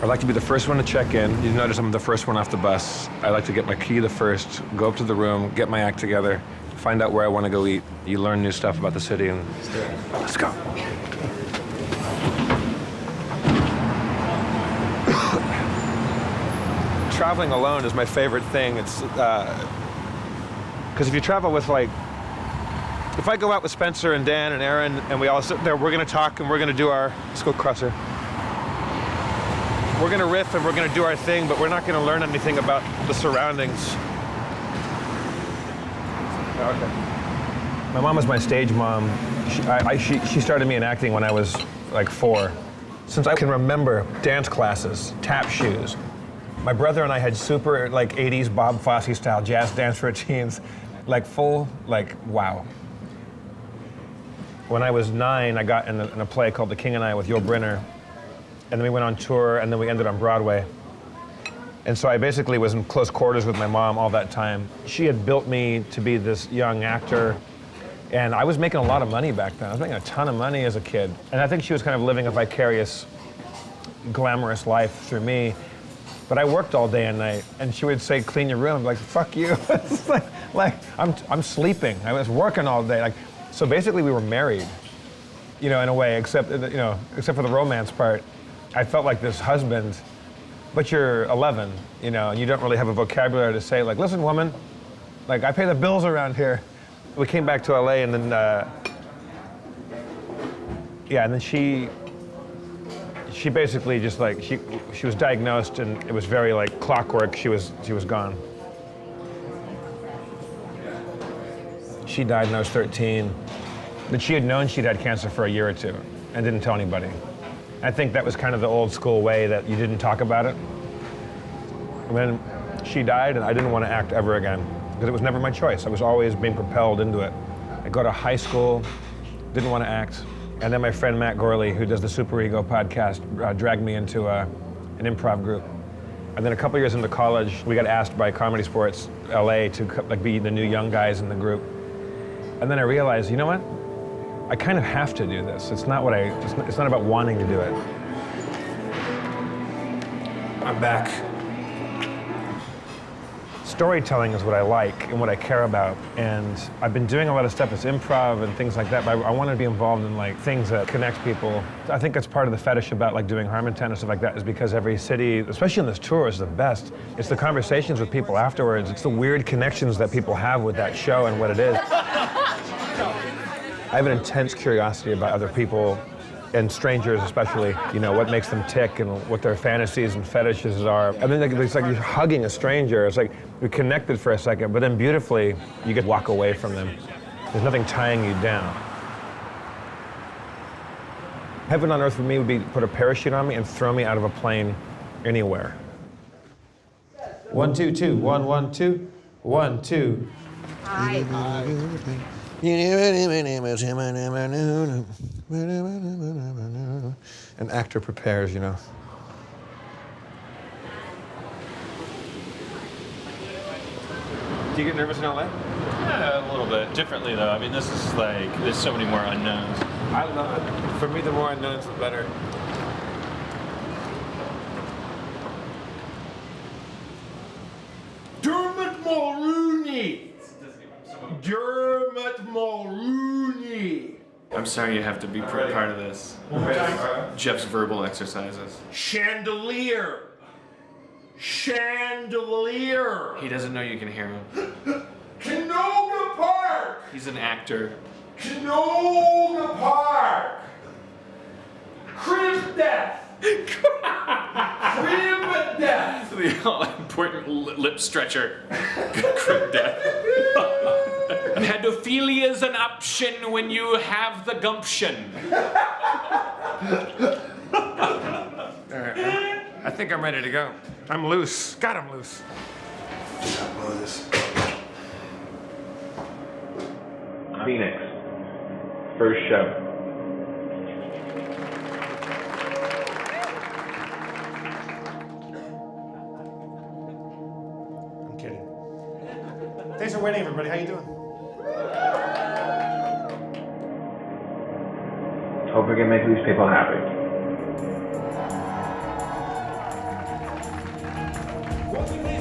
I like to be the first one to check in. You notice I'm the first one off the bus. I like to get my key the first, go up to the room, get my act together, find out where I want to go eat. You learn new stuff about the city, and let's go. Traveling alone is my favorite thing. It's because if you travel with, like, if I go out with Spencer and Dan and Aaron and we all sit there, we're gonna talk and we're gonna do our, let's go crosser. We're gonna riff and we're gonna do our thing, but we're not gonna learn anything about the surroundings. Okay. My mom was my stage mom. She started me in acting when I was like 4. Since I can remember, dance classes, tap shoes. My brother and I had super, like, 80s Bob Fosse style jazz dance routines, like full, like, wow. When I was 9, I got in a play called The King and I with Yul Brynner, and then we went on tour, and then we ended on Broadway. And so I basically was in close quarters with my mom all that time. She had built me to be this young actor, and I was making a lot of money back then. I was making a ton of money as a kid. And I think she was kind of living a vicarious, glamorous life through me. But I worked all day and night, and she would say, clean your room. I'm like, fuck you. It's like I'm sleeping. I was working all day. Like, so basically we were married, you know, in a way, except for the romance part. I felt like this husband, but you're 11, you know, and you don't really have a vocabulary to say, like, listen, woman, like, I pay the bills around here. We came back to LA, and then, and then she basically just, like, she was diagnosed, and it was very, like, clockwork. She was gone. She died when I was 13, but she had known she'd had cancer for a year or 2 and didn't tell anybody. I think that was kind of the old school way that you didn't talk about it. And then she died, and I didn't want to act ever again, because it was never my choice. I was always being propelled into it. I go to high school, didn't want to act. And then my friend Matt Gorley, who does the Super Ego podcast, dragged me into an improv group. And then a couple years into college, we got asked by Comedy Sports LA to, like, be the new young guys in the group. And then I realized, you know what? I kind of have to do this. It's not about wanting to do it. I'm back. Storytelling is what I like and what I care about, and I've been doing a lot of stuff that's improv and things like that, but I want to be involved in, like, things that connect people. I think that's part of the fetish about, like, doing Harmontown and stuff like that, is because every city, especially on this tour, is the best. It's the conversations with people afterwards. It's the weird connections that people have with that show and what it is. I have an intense curiosity about other people, and strangers especially, you know, what makes them tick and what their fantasies and fetishes are. And then it's like you're hugging a stranger. It's like you're connected for a second, but then beautifully, you get to walk away from them. There's nothing tying you down. Heaven on earth for me would be to put a parachute on me and throw me out of a plane anywhere. 1, 2, 2, 1, 1, 2, 1, 2. Hi. An actor prepares, you know. Do you get nervous in LA? Yeah, a little bit. Differently, though. I mean, this is like, there's so many more unknowns. I love it. For me, the more unknowns, the better. Dermot Mulrooney! Dermot Mulrooney! I'm sorry you have to be part of this. Jeff's verbal exercises. Chandelier! Chandelier! He doesn't know you can hear him. Canoga Park! He's an actor. Canoga Park! Crib death! Crib death! The all-important lip stretcher. Crib death. Pedophilia's an option when you have the gumption. All right, I think I'm ready to go. I'm loose. God, I'm loose. Blow this. Phoenix. First show. I'm kidding. Thanks for waiting, everybody. How you doing? Hope we can make these people happy. What we